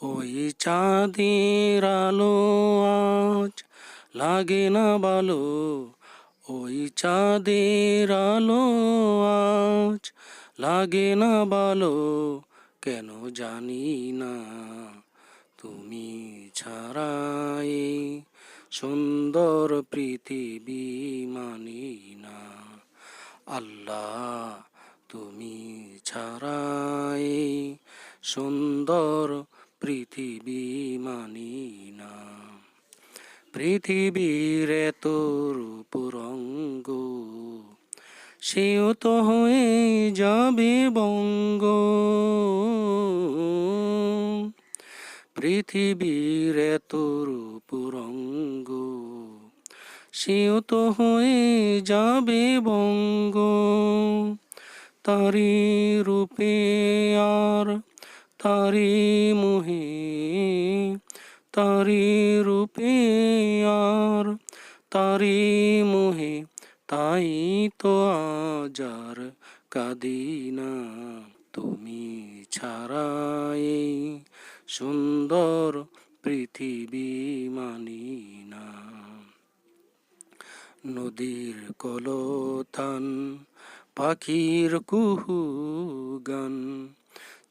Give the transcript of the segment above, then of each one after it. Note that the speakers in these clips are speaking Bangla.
ওই চাঁদের আলো আজ লাগে না ভালো, ওই চাঁদের আলো আজ লাগে না ভালো, কেন জানি না। তুমি ছাড়াই সুন্দর পৃথিবী মানি না। আল্লাহ, তুমি ছাড়াই সুন্দর পৃথিবী মানি না। পৃথিবীর এত রূপ রঙ্গ, সেও তো হয়ে যাবে বঙ্গ। পৃথিবীর এত রূপ রঙ্গ, সেও তো হয়ে যাবে বঙ্গ। তারি রূপে আর তারি মোহে, তারি রূপে আর তারি মোহে, তাই তো আজ আর কাঁদি না। তুমি ছাড়াই সুন্দর পৃথিবী মানি না। নদীর কলতান, পাখির কুহু গান,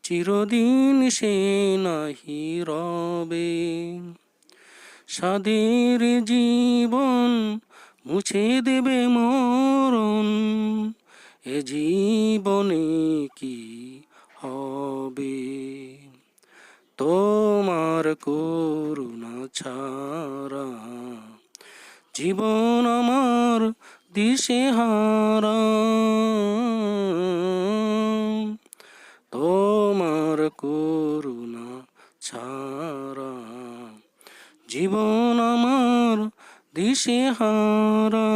চিরদিন সে নাহি রবে। সাধের জীবন মুছে দেবে মরণ, এ জীবনে কি হবে। তোমার করুণা ছাড়া জীবন আমার দিশেহারা। তোমার করুণা ছাড়া জীবন আমার দিশেহারা।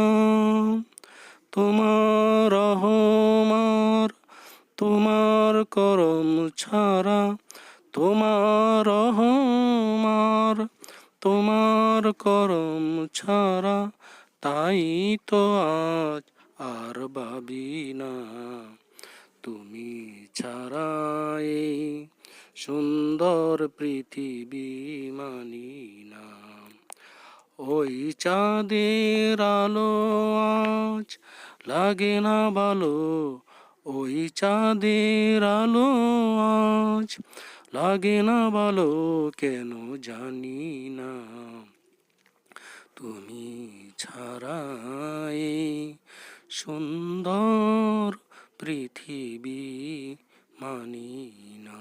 তোমার রহমার, তোমার করম ছাড়া, তোমার রহমার, তোমার করম ছাড়া, তাই তো আজ আর ভাবি না। তুমি ছাড়াই সুন্দর পৃথিবী মানি না। ওই চাঁদের আলো আজ লাগে না ভালো, ওই চাঁদের আলো আজ লাগে না ভালো, কেন জানি না। তুমি ছাড়াই সুন্দর পৃথিবী মানি না।